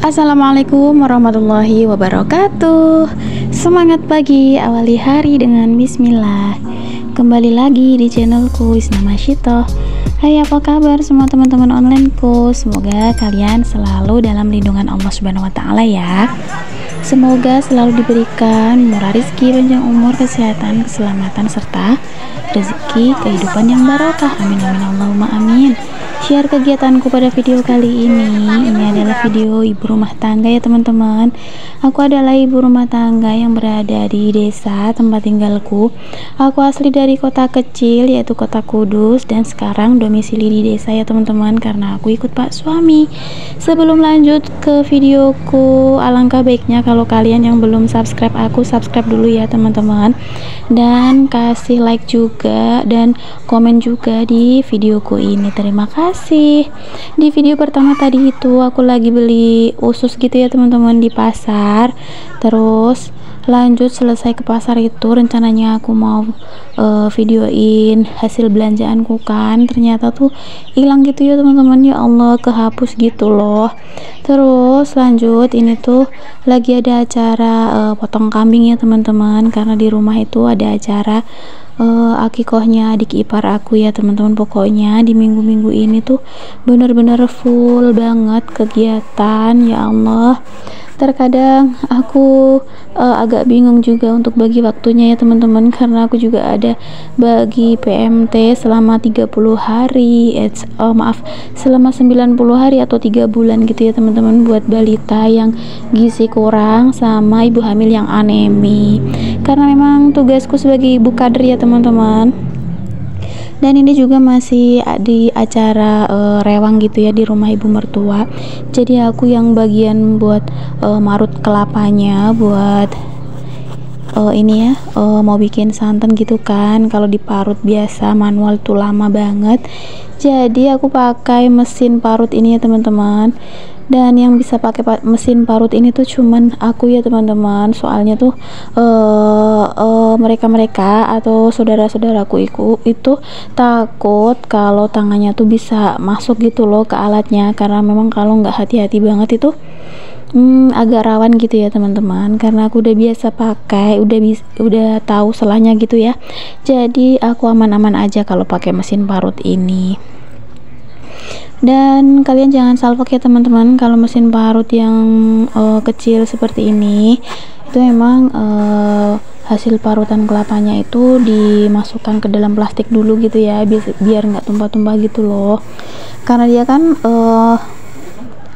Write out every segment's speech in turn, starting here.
Assalamualaikum warahmatullahi wabarakatuh. Semangat pagi, awali hari dengan bismillah. Kembali lagi di channelku Isna Masyitoh. Hai, apa kabar semua teman-teman onlineku? Semoga kalian selalu dalam lindungan Allah Subhanahu wa taala ya. Semoga selalu diberikan murah rezeki, panjang umur, kesehatan, keselamatan serta rezeki kehidupan yang barokah. Amin amin Allahumma amin. Share kegiatanku pada video kali ini. Ini adalah video ibu rumah tangga ya teman-teman. Aku adalah ibu rumah tangga yang berada di desa tempat tinggalku. Aku asli dari kota kecil yaitu kota Kudus, dan sekarang domisili di desa ya teman-teman, karena aku ikut pak suami. Sebelum lanjut ke videoku, alangkah baiknya kalau kalian yang belum subscribe aku, subscribe dulu ya teman-teman, dan kasih like juga dan komen juga di videoku ini. Terima kasih. Di video pertama tadi itu aku lagi beli usus gitu ya teman-teman di pasar. Terus lanjut selesai ke pasar itu rencananya aku mau videoin hasil belanjaanku, kan ternyata tuh hilang gitu ya teman-teman. Ya Allah, kehapus gitu loh. Terus lanjut ini tuh lagi ada acara potong kambing ya teman-teman, karena di rumah itu ada acara akikohnya adik ipar aku ya teman-teman. Pokoknya di minggu-minggu ini tuh bener-bener full banget kegiatan. Ya Allah, terkadang aku agak bingung juga untuk bagi waktunya ya teman-teman, karena aku juga ada bagi PMT selama 30 hari selama 90 hari atau 3 bulan gitu ya teman-teman, buat balita yang gizi kurang sama ibu hamil yang anemi, karena memang tugasku sebagai ibu kader ya teman-teman. Dan ini juga masih di acara rewang gitu ya di rumah ibu mertua. Jadi aku yang bagian buat marut kelapanya, buat ini ya mau bikin santan gitu kan. Kalau diparut biasa manual tuh lama banget, jadi aku pakai mesin parut ini ya teman-teman. Dan yang bisa pakai mesin parut ini tuh cuman aku ya teman-teman, soalnya tuh mereka atau saudara-saudaraku itu takut kalau tangannya tuh bisa masuk gitu loh ke alatnya, karena memang kalau nggak hati-hati banget itu agak rawan gitu ya teman-teman. Karena aku udah biasa pakai, udah tahu selahnya gitu ya, jadi aku aman-aman aja kalau pakai mesin parut ini. Dan kalian jangan salfok ya teman-teman, kalau mesin parut yang kecil seperti ini itu memang hasil parutan kelapanya itu dimasukkan ke dalam plastik dulu gitu ya, biar nggak tumpah-tumpah gitu loh, karena dia kan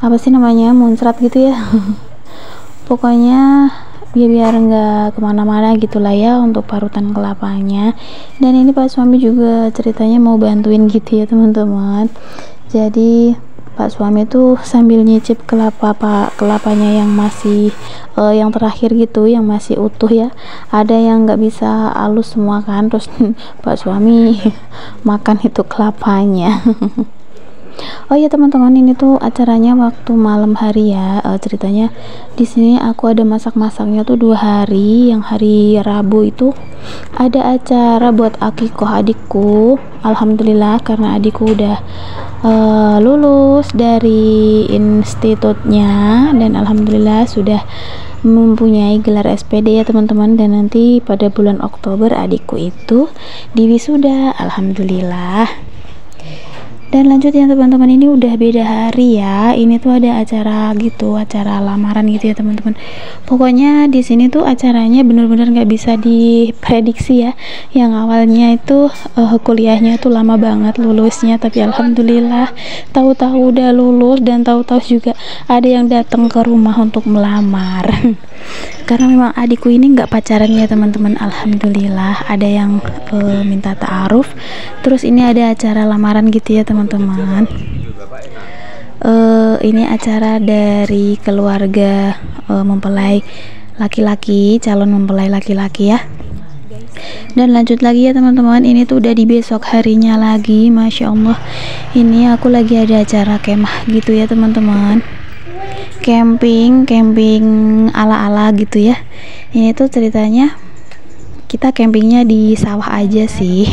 apa sih namanya, muncrat gitu ya pokoknya biar nggak kemana-mana gitulah ya untuk parutan kelapanya. Dan ini pak suami juga ceritanya mau bantuin gitu ya teman-teman. Jadi pak suami tuh sambil nyicip kelapanya yang masih yang terakhir gitu, yang masih utuh ya, ada yang nggak bisa halus semua kan, terus pak suami makan itu kelapanya Oh iya teman-teman, ini tuh acaranya waktu malam hari ya. Ceritanya di sini aku ada masak-masaknya tuh 2 hari. Yang hari Rabu itu ada acara buat akikoh adikku. Alhamdulillah, karena adikku udah lulus dari institutnya, dan alhamdulillah sudah mempunyai gelar SPD ya teman-teman. Dan nanti pada bulan Oktober adikku itu diwisuda, alhamdulillah. Dan lanjut ya teman-teman, ini udah beda hari ya. Ini tuh ada acara gitu, acara lamaran gitu ya teman-teman. Pokoknya di sini tuh acaranya bener-bener nggak bisa diprediksi ya. Yang awalnya itu kuliahnya tuh lama banget lulusnya, tapi alhamdulillah tahu-tahu udah lulus, dan tahu-tahu juga ada yang datang ke rumah untuk melamar. Karena memang adikku ini nggak pacaran ya teman-teman, alhamdulillah ada yang minta ta'aruf. Terus ini ada acara lamaran gitu ya teman-teman. Ini acara dari keluarga mempelai laki-laki, calon mempelai laki-laki ya. Dan lanjut lagi ya teman-teman, ini tuh udah di besok harinya lagi. Masya Allah, ini aku lagi ada acara kemah gitu ya teman-teman, camping ala-ala gitu ya. Ini tuh ceritanya kita campingnya di sawah aja sih.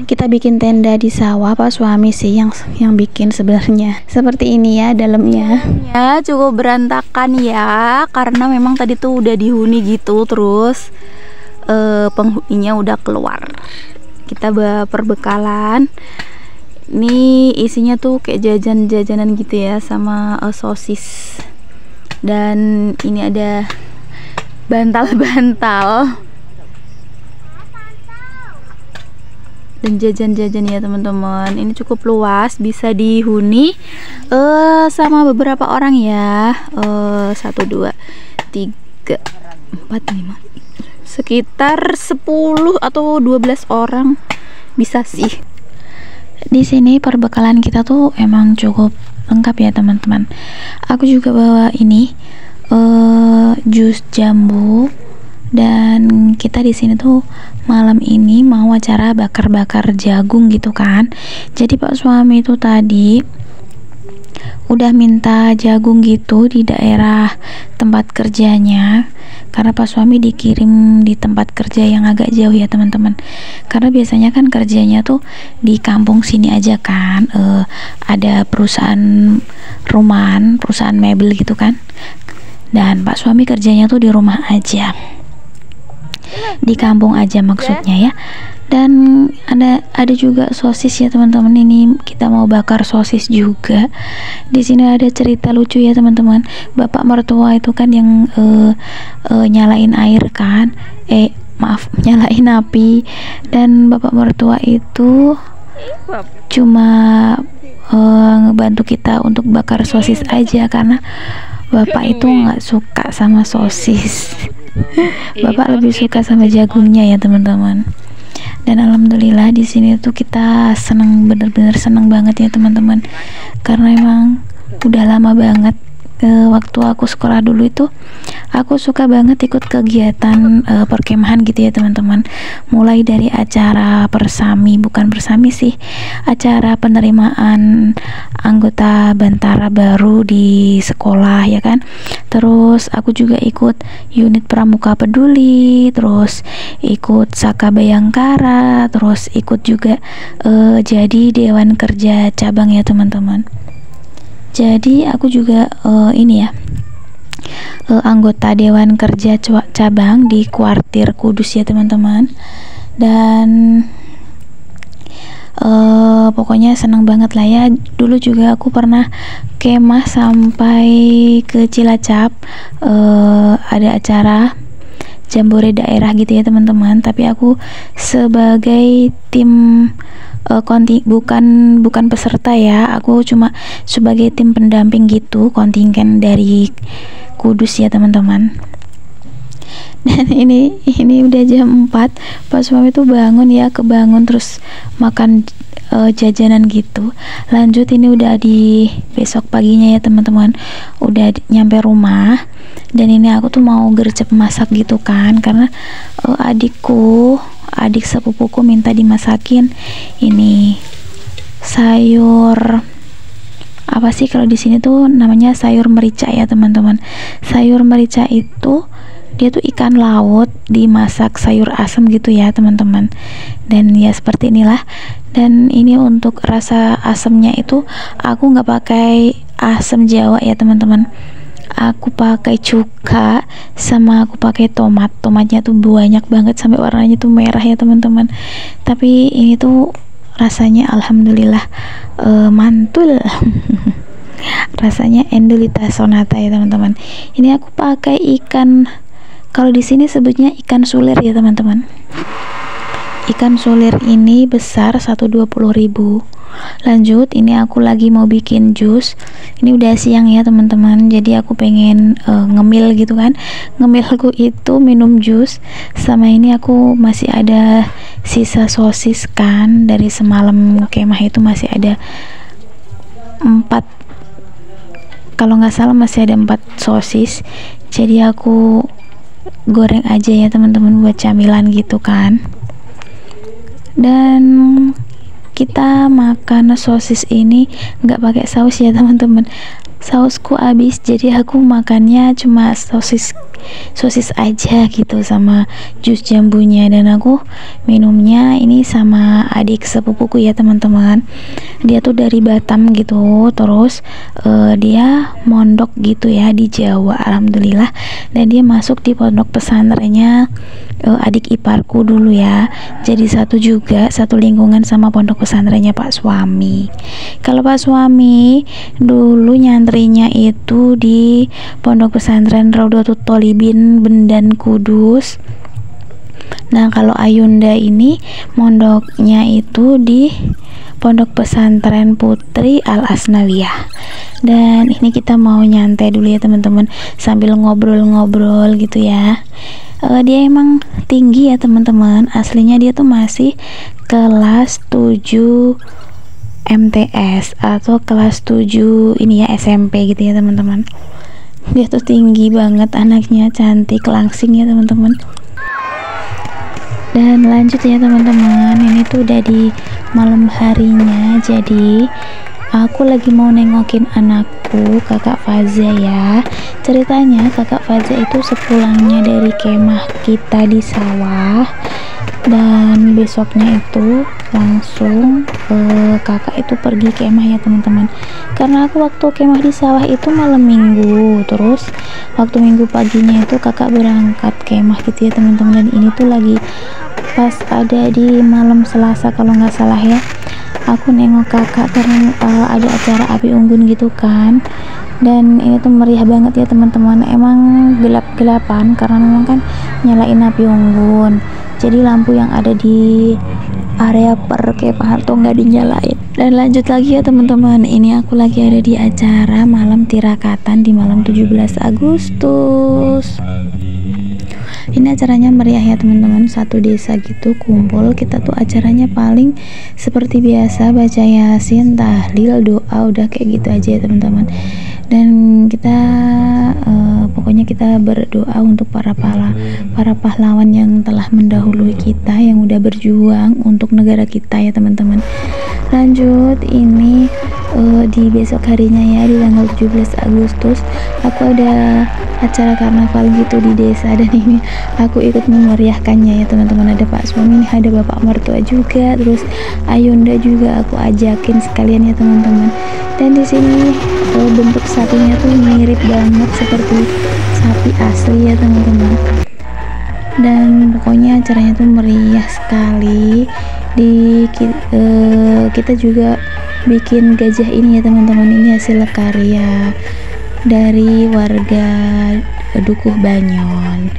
Kita bikin tenda di sawah, Pak suami sih yang bikin sebenarnya. Seperti ini ya dalamnya. Ya cukup berantakan ya, karena memang tadi tuh udah dihuni gitu, terus penghuninya udah keluar. Kita bawa perbekalan. Ini isinya tuh kayak jajan-jajanan gitu ya, sama sosis. Dan ini ada bantal-bantal dan jajan-jajan ya teman-teman. Ini cukup luas, bisa dihuni sama beberapa orang ya. 1, 2, 3, 4, 5, sekitar 10 atau 12 orang bisa sih. Di sini perbekalan kita tuh emang cukup lengkap ya teman-teman. Aku juga bawa ini jus jambu, dan kita di sini tuh malam ini mau acara bakar-bakar jagung gitu kan. Jadi Pak suami itu tadi udah minta jagung gitu di daerah tempat kerjanya, karena Pak suami dikirim di tempat kerja yang agak jauh ya teman-teman. Karena biasanya kan kerjanya tuh di kampung sini aja kan, ada perusahaan rumahan, perusahaan mebel gitu kan. Dan Pak suami kerjanya tuh di rumah aja, di kampung aja maksudnya ya. Dan ada juga sosis ya teman-teman. Ini kita mau bakar sosis juga. Di sini ada cerita lucu ya teman-teman. Bapak mertua itu kan yang nyalain air kan, maaf, nyalain api. Dan bapak mertua itu cuma ngebantu kita untuk bakar sosis aja, karena bapak itu nggak suka sama sosis. Bapak lebih suka sama jagungnya ya teman-teman. Dan alhamdulillah di sini tuh kita seneng, bener-bener seneng banget ya teman-teman, karena emang udah lama banget. Waktu aku sekolah dulu itu aku suka banget ikut kegiatan perkemahan gitu ya teman-teman. Mulai dari acara persami, bukan persami sih, acara penerimaan anggota Bantara baru di sekolah ya kan. Terus aku juga ikut unit Pramuka Peduli, terus ikut Saka Bayangkara, terus ikut juga jadi Dewan Kerja Cabang ya teman-teman. Jadi aku juga ini ya, anggota Dewan Kerja Cabang di Kuartir Kudus ya teman-teman. Dan pokoknya senang banget lah ya. Dulu juga aku pernah kemah sampai ke Cilacap, ada acara jambore daerah gitu ya teman-teman. Tapi aku sebagai tim bukan peserta ya, aku cuma sebagai tim pendamping gitu, kontingen dari Kudus ya teman-teman. Dan ini udah jam 4, Pak suami tuh bangun ya, kebangun terus makan jajanan gitu. Lanjut ini udah di besok paginya ya teman-teman, udah nyampe rumah. Dan ini aku tuh mau gercep masak gitu kan, karena adik sepupuku minta dimasakin ini sayur, apa sih kalau di sini tuh namanya sayur merica ya teman-teman. Sayur merica itu dia tuh ikan laut dimasak sayur asem gitu ya teman-teman. Dan ya seperti inilah. Dan ini untuk rasa asemnya itu aku nggak pakai asam Jawa ya teman-teman, aku pakai cuka, sama aku pakai tomatnya tuh banyak banget sampai warnanya tuh merah ya teman-teman. Tapi ini tuh rasanya alhamdulillah mantul. Rasanya Endulita sonata ya teman-teman. Ini aku pakai ikan, kalau di sini sebutnya ikan sulir ya teman-teman. Ikan sulir ini besar 120.000. Lanjut, ini aku lagi mau bikin jus. Ini udah siang ya teman-teman, jadi aku pengen ngemil gitu kan. Ngemilku itu minum jus, sama ini aku masih ada sisa sosis kan dari semalam kemah, itu masih ada 4, kalau nggak salah masih ada 4 sosis. Jadi aku goreng aja ya teman-teman buat camilan gitu kan. Dan kita makan sosis ini nggak pakai saus ya teman-teman, sausku habis, jadi aku makannya cuma sosis aja gitu sama jus jambunya, dan aku minumnya ini sama adik sepupuku ya teman-teman. Dia tuh dari Batam gitu, terus dia mondok gitu ya di Jawa, alhamdulillah, dan dia masuk di pondok pesantrennya adik iparku dulu ya, jadi satu lingkungan sama pondok pesantrennya Pak Suami. Kalau Pak Suami dulu nyantrinya itu di pondok pesantren Raudhatut Tholibin Bendan Kudus. Nah kalau Ayunda ini mondoknya itu di pondok pesantren Putri Al Asnawiyah. Dan ini kita mau nyantai dulu ya teman-teman, sambil ngobrol-ngobrol gitu ya. Dia emang tinggi ya teman-teman, aslinya dia tuh masih kelas 7 MTS atau kelas 7 ini ya SMP gitu ya teman-teman. Dia tuh tinggi banget, anaknya cantik, langsing ya teman-teman. Dan lanjut ya teman-teman, ini tuh udah di malam harinya, jadi aku lagi mau nengokin anakku, kakak Faza ya. Ceritanya kakak Faza itu sepulangnya dari kemah kita di sawah, dan besoknya itu langsung kakak itu pergi kemah ya teman-teman. Karena aku waktu kemah di sawah itu malam minggu, terus waktu minggu paginya itu kakak berangkat kemah gitu ya teman-teman. Dan ini tuh lagi pas ada di malam Selasa kalau nggak salah ya, aku nengok kakak karena ada acara api unggun gitu kan. Dan ini tuh meriah banget ya teman-teman, emang gelap-gelapan karena memang kan nyalain api unggun, jadi lampu yang ada di area perkemahan tuh nggak dinyalain. Dan lanjut lagi ya teman-teman, ini aku lagi ada di acara malam tirakatan di malam 17 Agustus. Ini acaranya meriah ya teman-teman, satu desa gitu kumpul. Kita tuh acaranya paling seperti biasa, baca yasin, tahlil, doa, udah kayak gitu aja ya teman-teman. Dan kita pokoknya kita berdoa untuk para pahlawan yang telah mendahului kita, yang udah berjuang untuk negara kita ya teman-teman. Lanjut, ini di besok harinya ya, di tanggal 17 Agustus aku ada acara karnaval gitu di desa, dan ini aku ikut memeriahkannya ya teman-teman. Ada Pak Suami, ada Bapak Mertua juga, terus Ayunda juga aku ajakin sekalian ya teman-teman. Dan di sini bentuk sapinya tuh mirip banget seperti sapi asli ya teman-teman. Dan pokoknya acaranya tuh meriah sekali. Kita juga bikin gajah ini ya teman-teman, ini hasil karya dari warga Dukuh Banyon.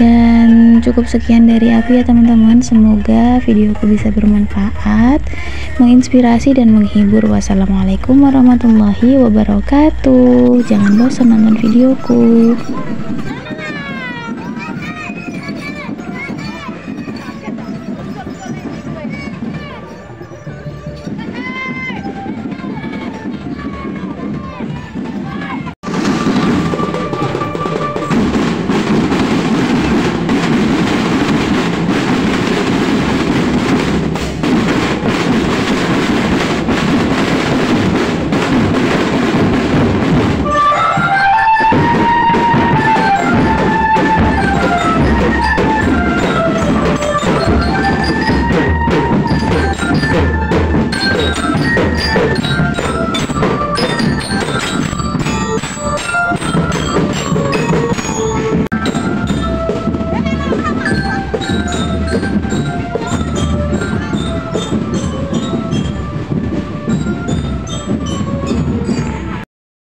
Dan cukup sekian dari aku ya teman-teman, semoga videoku bisa bermanfaat, menginspirasi dan menghibur. Wassalamualaikum warahmatullahi wabarakatuh. Jangan bosan nonton videoku.